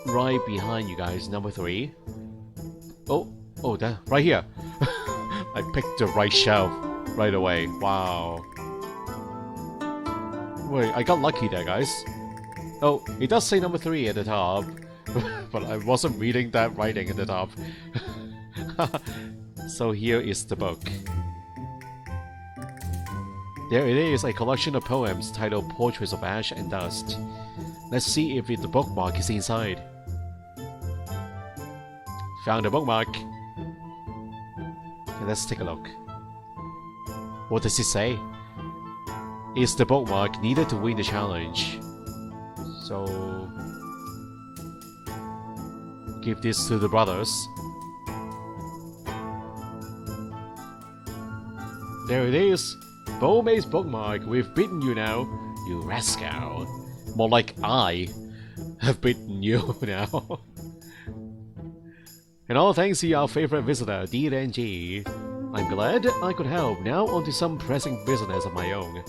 right behind you guys, number 3. Oh, that right here. I picked the right shelf right away. Wow. Wait, I got lucky there, guys. Oh, it does say number 3 at the top, but I wasn't reading that writing at the top. So here is the book. There it is, a collection of poems titled Portraits of Ash and Dust. Let's see if the bookmark is inside. Found the bookmark. Okay, let's take a look. What does it say? Is the bookmark needed to win the challenge? So give this to the brothers. There it is. Bowmay's bookmark. We've beaten you now, you rascal. More like I have beaten you now. And all thanks to our favorite visitor,狄仁杰. I'm glad I could help. Now on to some pressing business of my own.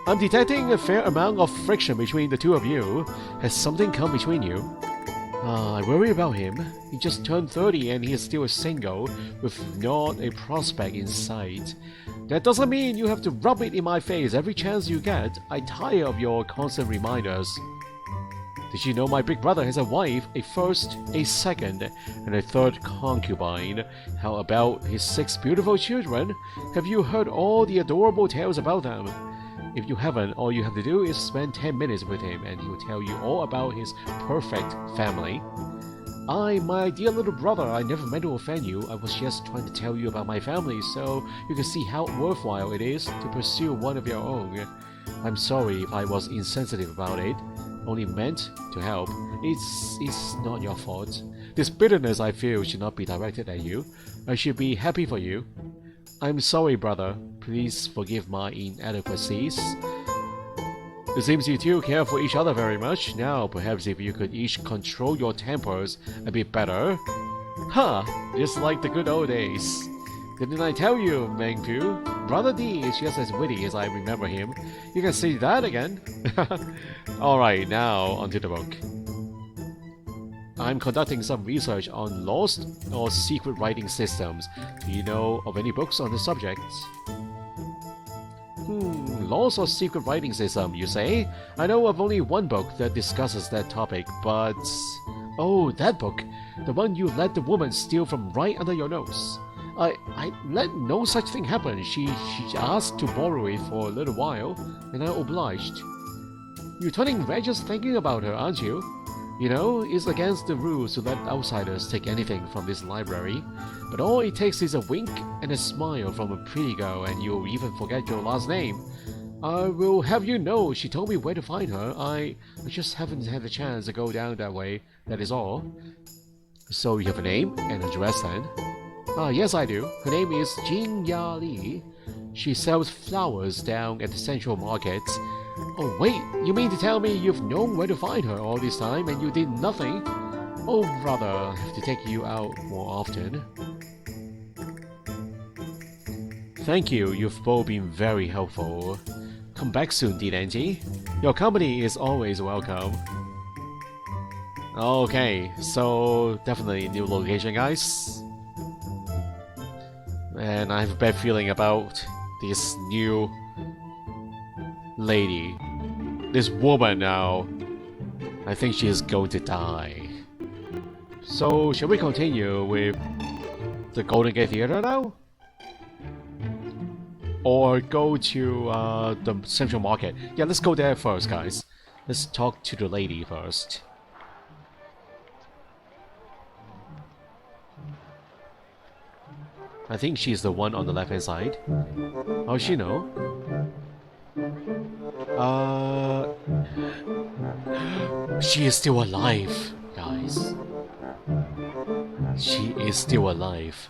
I'm detecting a fair amount of friction between the two of you. Has something come between you? I worry about him. He just turned 30 and he is still single, with not a prospect in sight. That doesn't mean you have to rub it in my face every chance you get. I tire of your constant reminders. Did you know my big brother has a wife, a first, a second, and a third concubine? How about his 6 beautiful children? Have you heard all the adorable tales about them? If you haven't, all you have to do is spend 10 minutes with him and he will tell you all about his perfect family. My dear little brother, I never meant to offend you. I was just trying to tell you about my family so you can see how worthwhile it is to pursue one of your own. I'm sorry if I was insensitive about it. Only meant to help. It's not your fault. This bitterness I feel should not be directed at you. I should be happy for you. I'm sorry, brother. Please forgive my inadequacies. It seems you two care for each other very much. Now, perhaps if you could each control your tempers a bit better. Huh, just like the good old days. Didn't I tell you, Mengpu? Brother D is just as witty as I remember him. You can see that again. Alright, now onto the book. I'm conducting some research on lost or secret writing systems. Do you know of any books on the subject? Lost or secret writing system, you say? I know of only one book that discusses that topic, but... Oh, that book! The one you let the woman steal from right under your nose. I let no such thing happen. She asked to borrow it for a little while, and I obliged. You're turning red just thinking about her, aren't you? You know, it's against the rules to let outsiders take anything from this library, but all it takes is a wink and a smile from a pretty girl and you'll even forget your last name. I will have you know she told me where to find her. I just haven't had the chance to go down that way, that is all. So you have a name and address then? Yes I do. Her name is Jinya Li. She sells flowers down at the Central Market. Oh wait, you mean to tell me you've known where to find her all this time and you did nothing? Oh brother, I have to take you out more often. Thank you, you've both been very helpful. Come back soon,狄仁杰. Your company is always welcome. Okay, so definitely a new location, guys. And I have a bad feeling about this new lady. This woman now. I think she is going to die. So, shall we continue with the Golden Gate Theater now? Or go to the Central Market? Yeah, let's go there first, guys. Let's talk to the lady first. I think she's the one on the left hand side. How does she know? She is still alive, guys. She is still alive.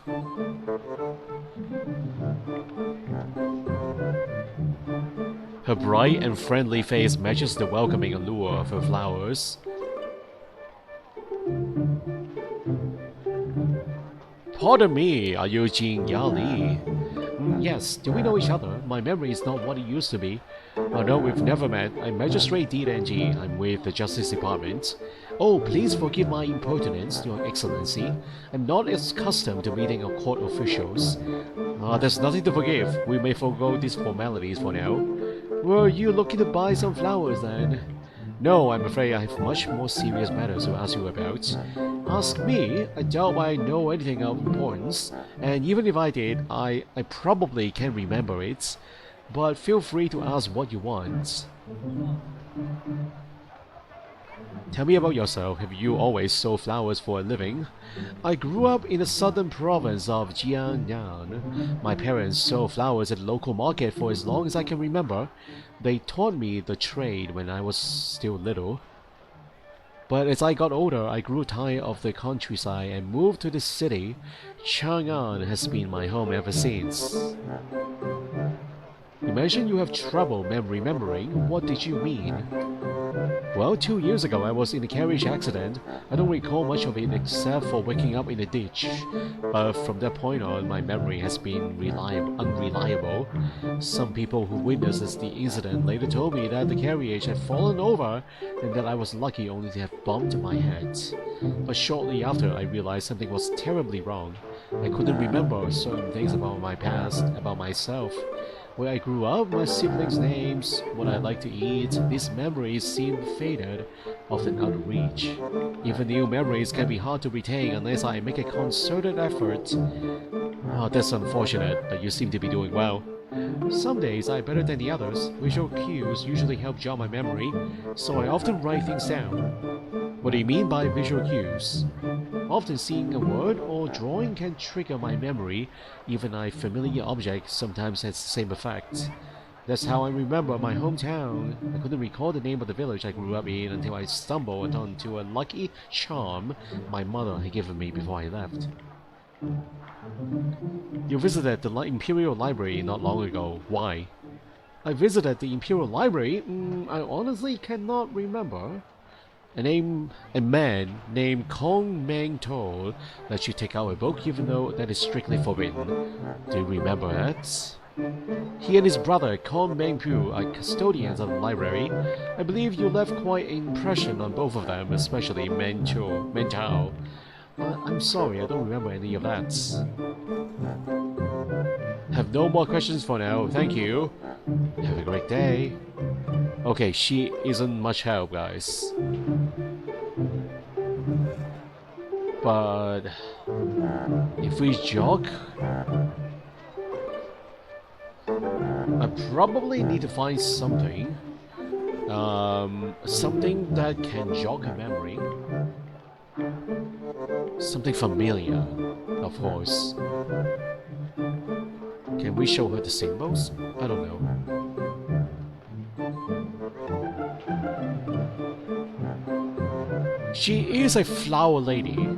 Her bright and friendly face matches the welcoming allure of her flowers. Pardon me, are you Jinya Li? Yes, do we know each other? my memory is not what it used to be. Oh no, we've never met. I'm Magistrate Direnji. I'm with the Justice Department. Oh, please forgive my impertinence, Your Excellency. I'm not as accustomed to meeting our court officials. There's nothing to forgive. We may forego these formalities for now. Were you looking to buy some flowers then? No, I'm afraid I have much more serious matters to ask you about. Ask me, I doubt I know anything of importance, and even if I did, I probably can't remember it. But feel free to ask what you want. Tell me about yourself. Have you always sold flowers for a living? I grew up in the southern province of Jiangnan. My parents sold flowers at the local market for as long as I can remember. They taught me the trade when I was still little. But as I got older, I grew tired of the countryside and moved to the city. Chang'an has been my home ever since. You mentioned you have trouble remembering. What did you mean? Well, 2 years ago I was in a carriage accident. I don't recall much of it except for waking up in a ditch. But from that point on, my memory has been unreliable. Some people who witnessed the incident later told me that the carriage had fallen over and that I was lucky only to have bumped my head. But shortly after, I realized something was terribly wrong. I couldn't remember certain things about my past, about myself. Where I grew up, my siblings' names, what I liked to eat, these memories seemed faded, often out of reach. Even new memories can be hard to retain unless I make a concerted effort. Oh, that's unfortunate, but you seem to be doing well. Some days are better than the others. Visual cues usually help jog my memory, so I often write things down. What do you mean by visual cues? Often seeing a word or drawing can trigger my memory. Even a familiar object sometimes has the same effect. That's how I remember my hometown. I couldn't recall the name of the village I grew up in until I stumbled onto a lucky charm my mother had given me before I left. You visited the Imperial Library not long ago. Why? I visited the Imperial Library? I honestly cannot remember. A man named Kong Meng told that you take out a book even though that is strictly forbidden. Do you remember that? He and his brother, Kong Meng Pu, are custodians of the library. I believe you left quite an impression on both of them, especially Meng Tao. I'm sorry, I don't remember any of that. Have no more questions for now, thank you. Have a great day. Okay, she isn't much help, guys. But if we jog, I probably need to find something. Something that can jog her memory. Something familiar, of course. Can we show her the symbols? I don't know. She is a flower lady.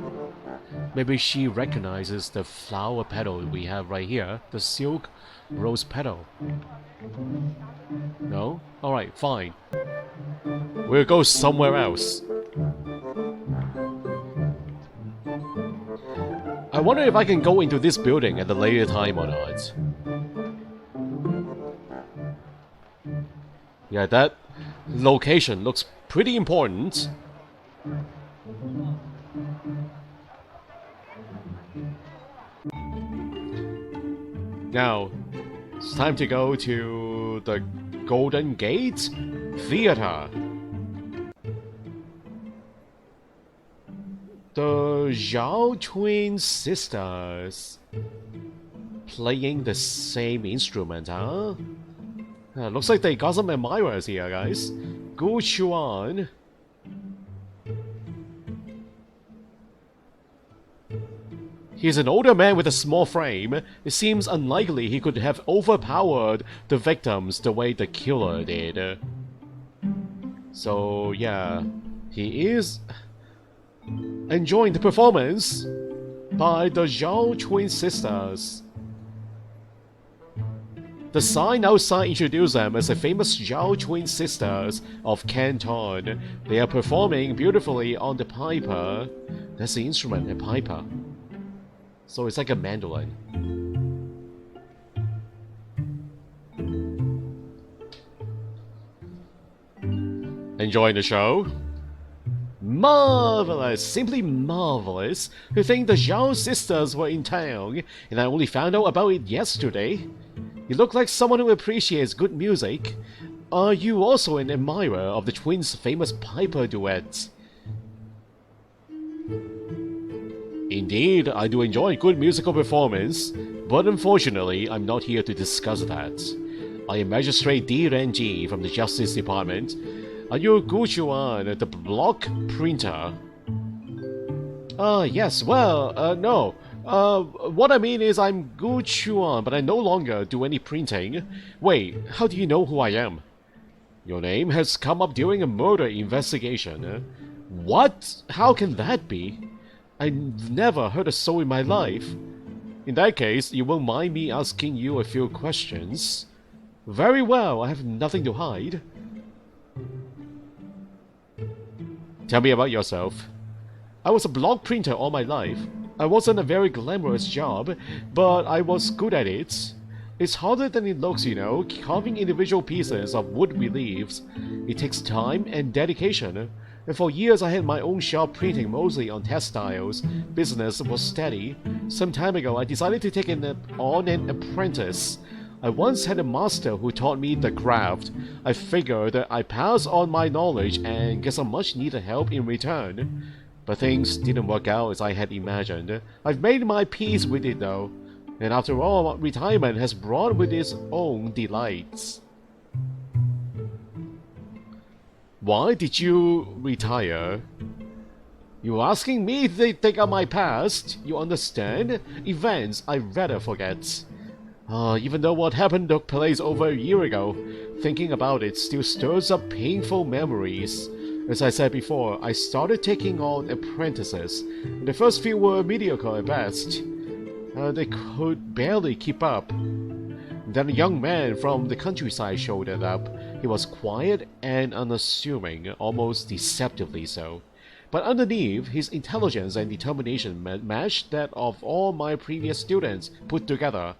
Maybe she recognizes the flower petal we have right here, the silk rose petal. No? Alright, fine. We'll go somewhere else. I wonder if I can go into this building at a later time or not. Yeah, that location looks pretty important. Now, it's time to go to the Golden Gate Theater. The Zhao twin sisters playing the same instrument, huh? Looks like they got some admirers here, guys. Gu Xuan. He's an older man with a small frame. It seems unlikely he could have overpowered the victims the way the killer did. So, yeah, he is enjoying the performance by the Zhao twin sisters. The sign outside introduced them as the famous Zhao twin sisters of Canton. They are performing beautifully on the piper. That's the instrument, a piper. So it's like a mandolin. Enjoying the show? Marvelous! Simply marvelous! To think the Zhao sisters were in town, and I only found out about it yesterday. You look like someone who appreciates good music. Are you also an admirer of the twins' famous Piper duet? Indeed, I do enjoy good musical performance, but unfortunately, I'm not here to discuss that. I am Magistrate Di from the Justice Department. Are you Xuan, the block printer? Yes, well, no. What I mean is I'm Xuan, but I no longer do any printing. Wait, how do you know who I am? Your name has come up during a murder investigation. What? How can that be? I've never heard a soul in my life. In that case, you won't mind me asking you a few questions? Very well, I have nothing to hide. Tell me about yourself. I was a block printer all my life. I wasn't a very glamorous job, but I was good at it. It's harder than it looks, you know, carving individual pieces of wood reliefs. It takes time and dedication. And for years I had my own shop printing mostly on textiles. Business was steady. Some time ago I decided to take on an apprentice. I once had a master who taught me the craft. I figured that I'd pass on my knowledge and get some much needed help in return. But things didn't work out as I had imagined. I've made my peace with it though. And after all, retirement has brought with its own delights. Why did you retire? You're asking me to take out my past? You understand? Events I'd rather forget. Even though what happened took place over a year ago, thinking about it still stirs up painful memories. As I said before, I started taking on apprentices. The first few were mediocre at best. They could barely keep up. Then a young man from the countryside showed up. He was quiet and unassuming, almost deceptively so. But underneath, his intelligence and determination matched that of all my previous students put together.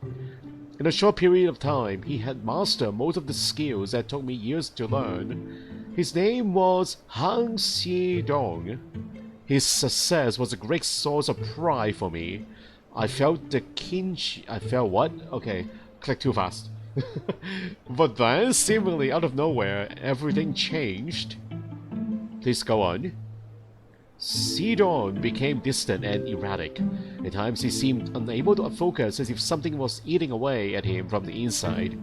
In a short period of time, he had mastered most of the skills that took me years to learn. His name was Han Si-dong. His success was a great source of pride for me. I felt the I felt what? Okay, click too fast. But then, seemingly out of nowhere, everything changed. Please go on. Si-dong became distant and erratic. At times he seemed unable to focus, as if something was eating away at him from the inside.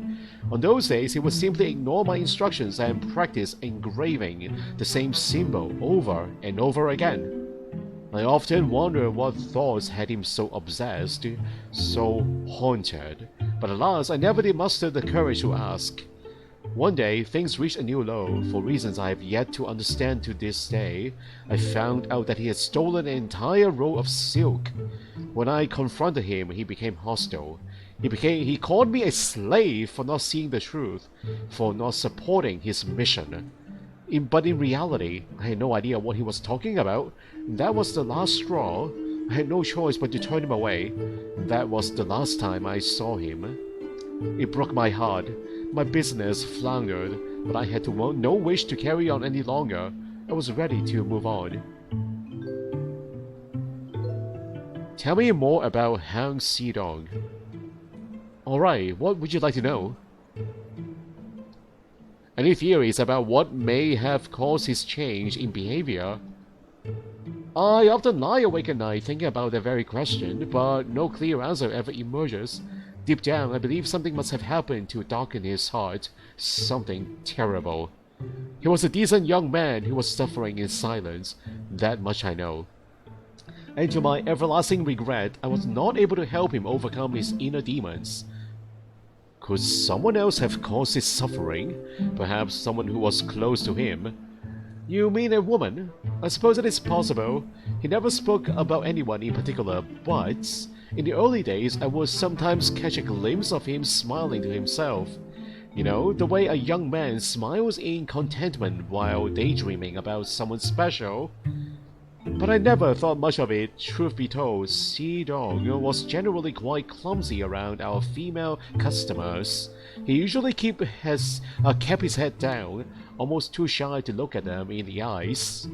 On those days, he would simply ignore my instructions and practice engraving the same symbol over and over again. I often wondered what thoughts had him so obsessed, so haunted, but alas, I never did muster the courage to ask. One day, things reached a new low. For reasons I have yet to understand to this day, I found out that he had stolen an entire roll of silk. When I confronted him, he became hostile. He called me a slave for not seeing the truth, for not supporting his mission. But in reality, I had no idea what he was talking about. That was the last straw. I had no choice but to turn him away. That was the last time I saw him. It broke my heart. My business floundered, but I had no wish to carry on any longer. I was ready to move on. Tell me more about Han Si-dong. Alright, what would you like to know? Any theories about what may have caused his change in behavior? I often lie awake at night thinking about that very question, but no clear answer ever emerges. Deep down, I believe something must have happened to darken his heart. Something terrible. He was a decent young man who was suffering in silence. That much I know. And to my everlasting regret, I was not able to help him overcome his inner demons. Could someone else have caused his suffering? Perhaps someone who was close to him? You mean a woman? I suppose it is possible. He never spoke about anyone in particular, but in the early days I would sometimes catch a glimpse of him smiling to himself. You know, the way a young man smiles in contentment while daydreaming about someone special. But I never thought much of it. Truth be told, Si-dong was generally quite clumsy around our female customers. He usually kept his head down, almost too shy to look at them in the eyes.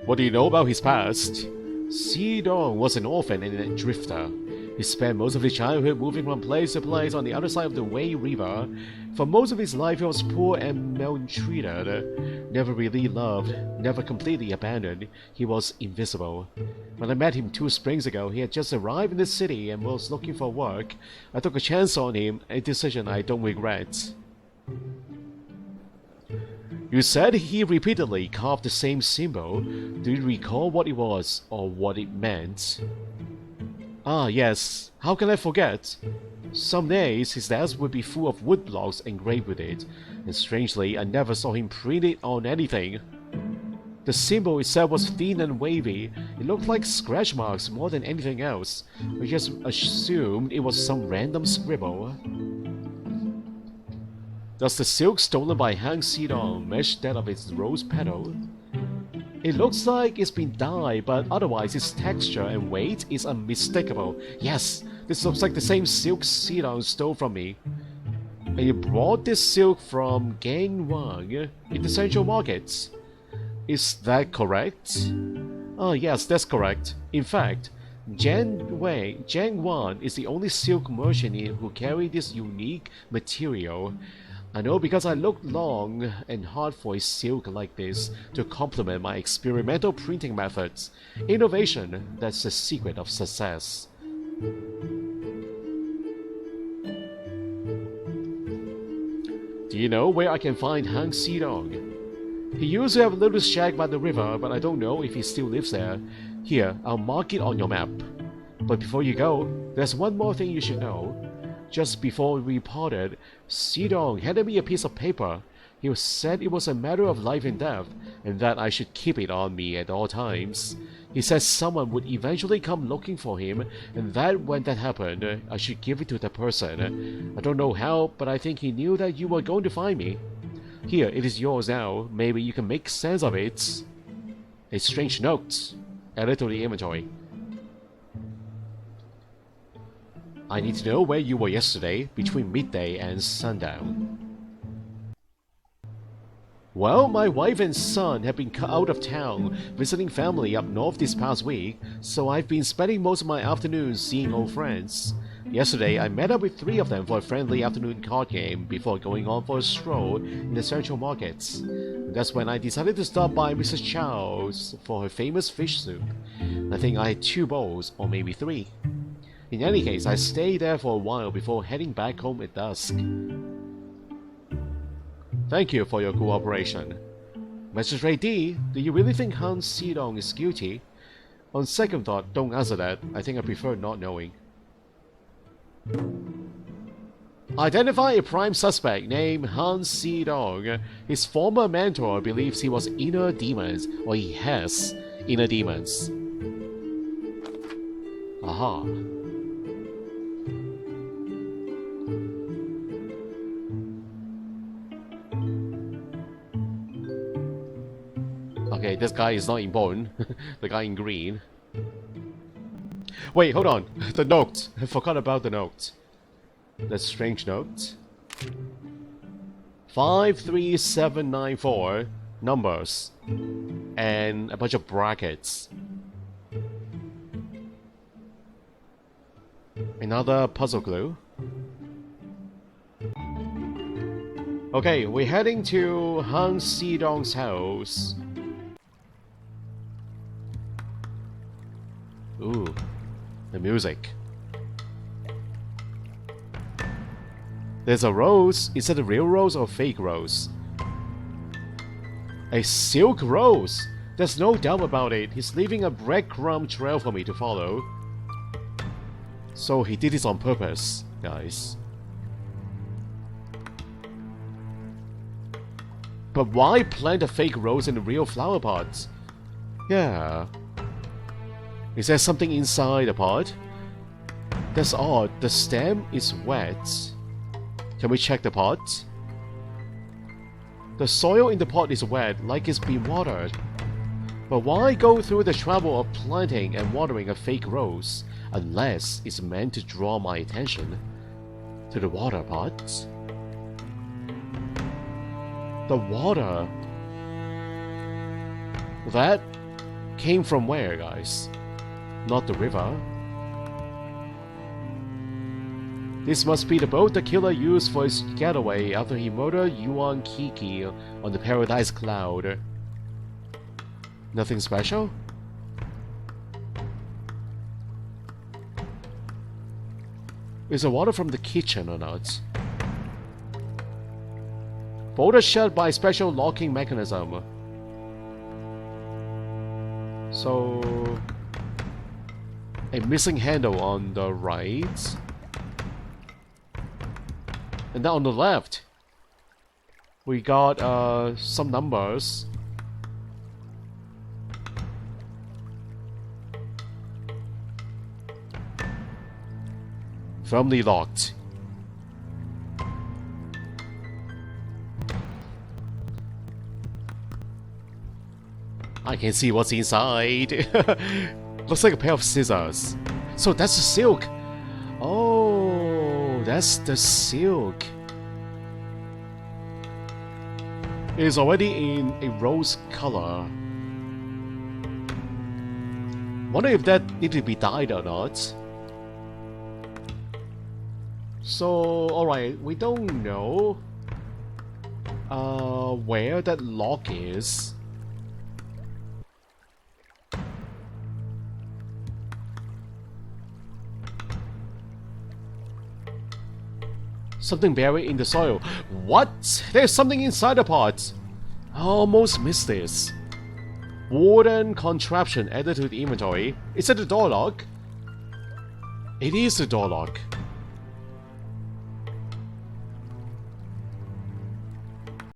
What do you know about his past? Xidong was an orphan and a drifter. He spent most of his childhood moving from place to place on the other side of the Wei River. For most of his life he was poor and maltreated. Never really loved, never completely abandoned. He was invisible. When I met him 2 springs ago, he had just arrived in the city and was looking for work. I took a chance on him, a decision I don't regret. You said he repeatedly carved the same symbol. Do you recall what it was, or what it meant? Ah, yes. How can I forget? Some days his desk would be full of wood blocks engraved with it, and strangely I never saw him print it on anything. The symbol itself was thin and wavy. It looked like scratch marks more than anything else. I just assumed it was some random scribble. Does the silk stolen by Han Xidong match that of its rose petal? It looks like it's been dyed, but otherwise its texture and weight is unmistakable. Yes, this looks like the same silk Xidong stole from me. And you brought this silk from Gangwang in the Central Markets. Is that correct? Oh yes, that's correct. In fact, Jiangwan is the only silk merchant who carried this unique material. I know because I looked long and hard for a silk like this to complement my experimental printing methods. Innovation, that's the secret of success. Do you know where I can find Han Xidong? He used to have a little shack by the river, but I don't know if he still lives there. Here, I'll mark it on your map. But before you go, there's one more thing you should know. Just before we parted, Xidong handed me a piece of paper. He said it was a matter of life and death, and that I should keep it on me at all times. He said someone would eventually come looking for him, and that when that happened, I should give it to the person. I don't know how, but I think he knew that you were going to find me. Here, it is yours now. Maybe you can make sense of it. A strange note. Added to the inventory. I need to know where you were yesterday, between midday and sundown. Well, my wife and son have been out of town, visiting family up north this past week, so I've been spending most of my afternoons seeing old friends. Yesterday, I met up with 3 of them for a friendly afternoon card game before going on for a stroll in the Central Markets. That's when I decided to stop by Mrs. Chow's for her famous fish soup. I think I had 2 bowls, or maybe 3. In any case, I stayed there for a while before heading back home at dusk. Thank you for your cooperation. Magistrate D, do you really think Han Xidong is guilty? On second thought, don't answer that. I think I prefer not knowing. Identify a prime suspect named Han Xidong. His former mentor believes he was inner demons, or he has inner demons. Aha. Okay, this guy is not important. The guy in green. Wait, hold on. The note. I forgot about the note. The strange note. 53794 numbers and a bunch of brackets. Another puzzle clue. Okay, we're heading to Han Xidong's house. Ooh, the music. There's a rose. Is that a real rose or fake rose? A silk rose! There's no doubt about it. He's leaving a breadcrumb trail for me to follow. So he did this on purpose, guys. But why plant a fake rose in a real flower pot? Yeah. Is there something inside the pot? That's odd. The stem is wet. Can we check the pot? The soil in the pot is wet, like it's been watered. But why go through the trouble of planting and watering a fake rose, unless it's meant to draw my attention? to the water pots. The water... That came from where, guys? Not the river. This must be the boat the killer used for his getaway after he murdered Yuan Kiki on the Paradise Cloud. Nothing special? Is the water from the kitchen or not? Boat is shut by special locking mechanism. So... a missing handle on the right. And then on the left, we got some numbers. Firmly locked. I can see what's inside. Looks like a pair of scissors. So that's the silk. Oh, that's the silk. It is already in a rose color. Wonder if that needs to be dyed or not. So, alright, we don't know where that lock is. Something buried in the soil. What? There's something inside the pot. I almost missed this. Wooden contraption added to the inventory. Is it the door lock? It is the door lock.